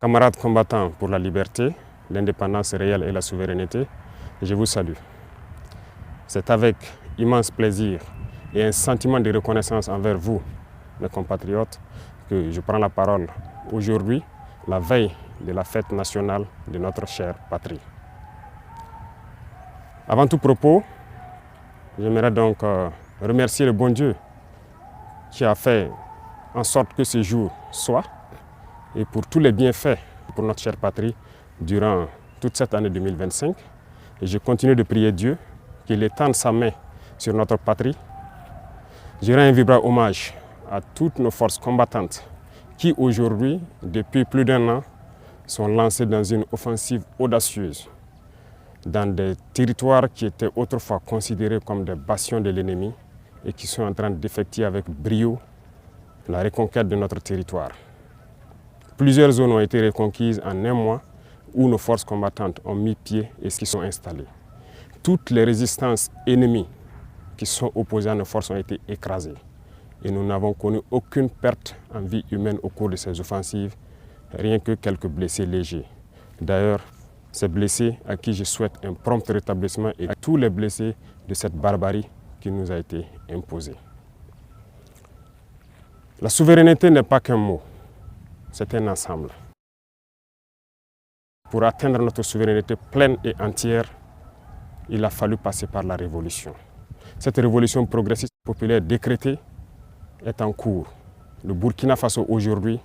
Camarades combattants pour la liberté, l'indépendance réelle et la souveraineté, je vous salue. C'est avec immense plaisir et un sentiment de reconnaissance envers vous, mes compatriotes, que je prends la parole aujourd'hui, la veille de la fête nationale de notre chère patrie. Avant tout propos, j'aimerais donc remercier le bon Dieu qui a fait en sorte que ce jour soit et pour tous les bienfaits pour notre chère patrie durant toute cette année 2025. Et je continue de prier Dieu qu'il étende sa main sur notre patrie. Je rends un vibrant hommage à toutes nos forces combattantes qui aujourd'hui, depuis plus d'un an, sont lancées dans une offensive audacieuse dans des territoires qui étaient autrefois considérés comme des bastions de l'ennemi et qui sont en train d'effectuer avec brio la reconquête de notre territoire. Plusieurs zones ont été reconquises en un mois où nos forces combattantes ont mis pied et s'y sont installées. Toutes les résistances ennemies qui sont opposées à nos forces ont été écrasées. Et nous n'avons connu aucune perte en vie humaine au cours de ces offensives, rien que quelques blessés légers. D'ailleurs, ces blessés à qui je souhaite un prompt rétablissement et à tous les blessés de cette barbarie qui nous a été imposée. La souveraineté n'est pas qu'un mot, c'est un ensemble. Pour atteindre notre souveraineté pleine et entière, il a fallu passer par la révolution. Cette révolution progressiste populaire décrétée est en cours. Le Burkina Faso aujourd'hui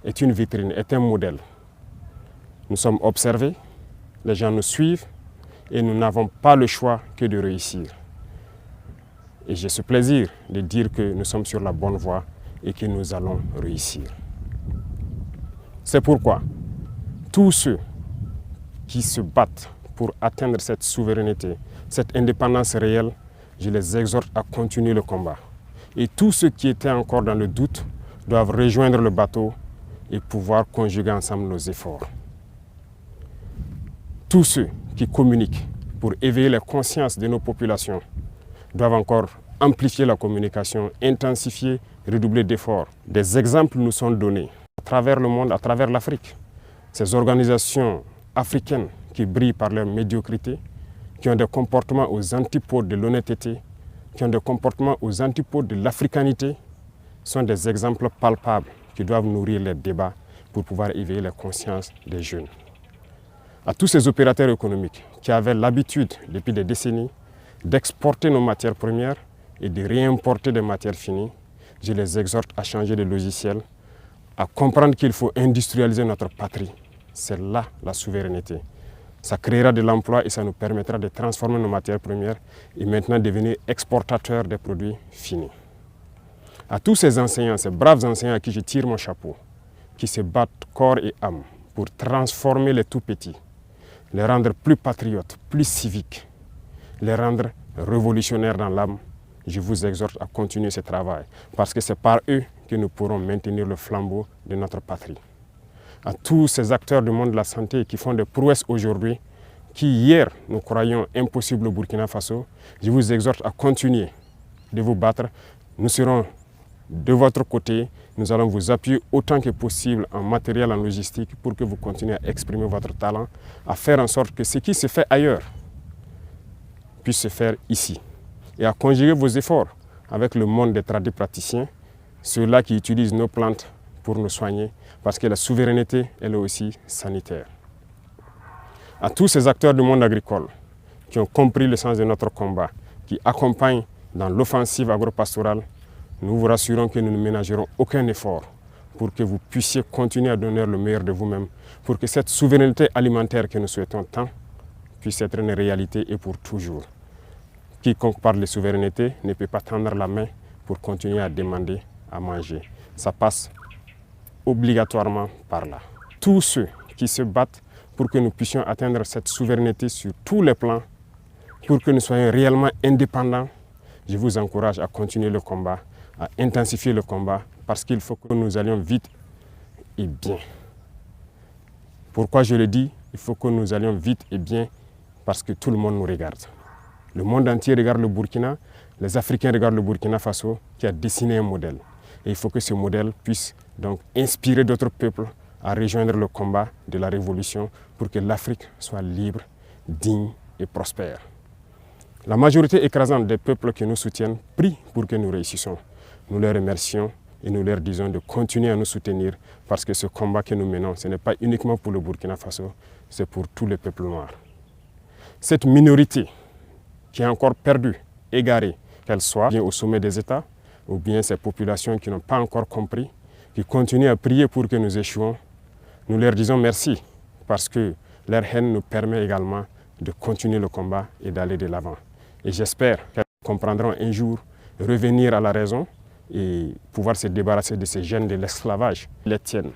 est une vitrine, est un modèle. Nous sommes observés, les gens nous suivent et nous n'avons pas le choix que de réussir. Et j'ai ce plaisir de dire que nous sommes sur la bonne voie et que nous allons réussir. C'est pourquoi tous ceux qui se battent pour atteindre cette souveraineté, cette indépendance réelle, je les exhorte à continuer le combat. Et tous ceux qui étaient encore dans le doute doivent rejoindre le bateau et pouvoir conjuguer ensemble nos efforts. Tous ceux qui communiquent pour éveiller les consciences de nos populations doivent encore amplifier la communication, intensifier, redoubler d'efforts. Des exemples nous sont donnés à travers le monde, à travers l'Afrique. Ces organisations africaines qui brillent par leur médiocrité, qui ont des comportements aux antipodes de l'honnêteté, qui ont des comportements aux antipodes de l'africanité, sont des exemples palpables qui doivent nourrir les débats pour pouvoir éveiller les consciences des jeunes. À tous ces opérateurs économiques qui avaient l'habitude, depuis des décennies, d'exporter nos matières premières et de réimporter des matières finies, je les exhorte à changer de logiciel, à comprendre qu'il faut industrialiser notre patrie. C'est là la souveraineté. Ça créera de l'emploi et ça nous permettra de transformer nos matières premières et maintenant devenir exportateurs des produits finis. À tous ces enseignants, ces braves enseignants à qui je tire mon chapeau, qui se battent corps et âme pour transformer les tout-petits, les rendre plus patriotes, plus civiques, les rendre révolutionnaires dans l'âme, je vous exhorte à continuer ce travail parce que c'est par eux que nous pourrons maintenir le flambeau de notre patrie. À tous ces acteurs du monde de la santé qui font des prouesses aujourd'hui, qui hier nous croyions impossibles au Burkina Faso, je vous exhorte à continuer de vous battre. Nous serons de votre côté, nous allons vous appuyer autant que possible en matériel, en logistique pour que vous continuez à exprimer votre talent, à faire en sorte que ce qui se fait ailleurs puisse se faire ici. Et à conjuguer vos efforts avec le monde des tradipraticiens, ceux-là qui utilisent nos plantes pour nous soigner, parce que la souveraineté, elle est aussi sanitaire. À tous ces acteurs du monde agricole qui ont compris le sens de notre combat, qui accompagnent dans l'offensive agropastorale, nous vous rassurons que nous ne ménagerons aucun effort pour que vous puissiez continuer à donner le meilleur de vous-même, pour que cette souveraineté alimentaire que nous souhaitons tant puisse être une réalité et pour toujours. Quiconque parle de souveraineté ne peut pas tendre la main pour continuer à demander à manger. Ça passe obligatoirement par là. Tous ceux qui se battent pour que nous puissions atteindre cette souveraineté sur tous les plans, pour que nous soyons réellement indépendants, je vous encourage à continuer le combat, à intensifier le combat, parce qu'il faut que nous allions vite et bien. Pourquoi je le dis? Il faut que nous allions vite et bien, parce que tout le monde nous regarde. Le monde entier regarde le Burkina, les Africains regardent le Burkina Faso qui a dessiné un modèle. Et il faut que ce modèle puisse donc inspirer d'autres peuples à rejoindre le combat de la révolution pour que l'Afrique soit libre, digne et prospère. La majorité écrasante des peuples qui nous soutiennent prie pour que nous réussissions. Nous les remercions et nous leur disons de continuer à nous soutenir parce que ce combat que nous menons, ce n'est pas uniquement pour le Burkina Faso, c'est pour tous les peuples noirs. Cette minorité qui est encore perdue, égarée, qu'elle soit bien au sommet des États ou bien ces populations qui n'ont pas encore compris, qui continuent à prier pour que nous échouons, nous leur disons merci parce que leur haine nous permet également de continuer le combat et d'aller de l'avant. Et j'espère qu'elles comprendront un jour revenir à la raison et pouvoir se débarrasser de ces gènes de l'esclavage qui les tiennent.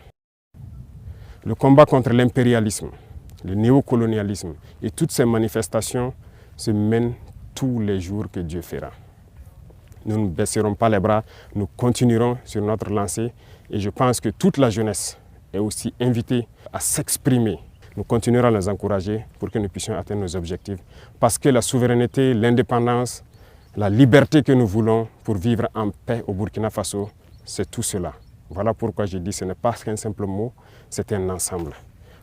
Le combat contre l'impérialisme, le néocolonialisme et toutes ces manifestations se mènent tous les jours que Dieu fera. Nous ne baisserons pas les bras, nous continuerons sur notre lancée et je pense que toute la jeunesse est aussi invitée à s'exprimer. Nous continuerons à les encourager pour que nous puissions atteindre nos objectifs parce que la souveraineté, l'indépendance, la liberté que nous voulons pour vivre en paix au Burkina Faso, c'est tout cela. Voilà pourquoi je dis que ce n'est pas qu'un simple mot, c'est un ensemble.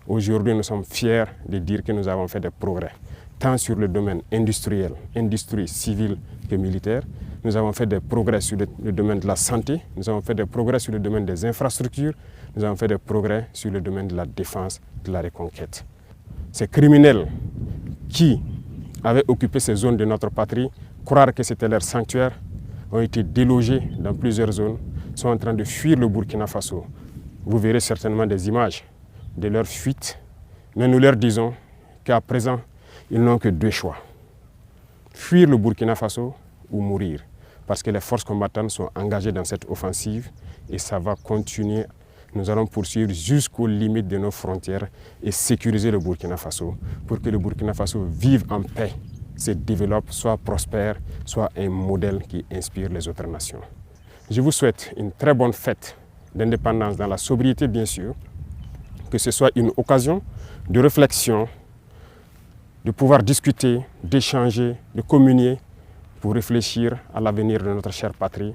Aujourd'hui, nous sommes fiers de dire que nous avons fait des progrès, tant sur le domaine industriel, industrie civile que militaire. Nous avons fait des progrès sur le domaine de la santé, nous avons fait des progrès sur le domaine des infrastructures, nous avons fait des progrès sur le domaine de la défense, de la reconquête. Ces criminels qui avaient occupé ces zones de notre patrie, croire que c'était leur sanctuaire, ont été délogés dans plusieurs zones, sont en train de fuir le Burkina Faso. Vous verrez certainement des images de leur fuite, mais nous leur disons qu'à présent, ils n'ont que deux choix. Fuir le Burkina Faso ou mourir, parce que les forces combattantes sont engagées dans cette offensive et ça va continuer. Nous allons poursuivre jusqu'aux limites de nos frontières et sécuriser le Burkina Faso pour que le Burkina Faso vive en paix, se développe, soit prospère, soit un modèle qui inspire les autres nations. Je vous souhaite une très bonne fête d'indépendance dans la sobriété, bien sûr, que ce soit une occasion de réflexion, de pouvoir discuter, d'échanger, de communier pour réfléchir à l'avenir de notre chère patrie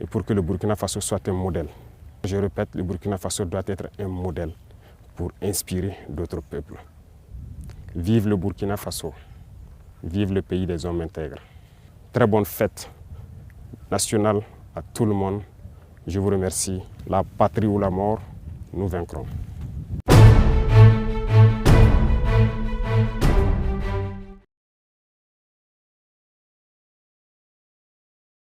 et pour que le Burkina Faso soit un modèle. Je répète, le Burkina Faso doit être un modèle pour inspirer d'autres peuples. Vive le Burkina Faso, vive le pays des hommes intègres. Très bonne fête nationale à tout le monde. Je vous remercie. La patrie ou la mort, nous vaincrons.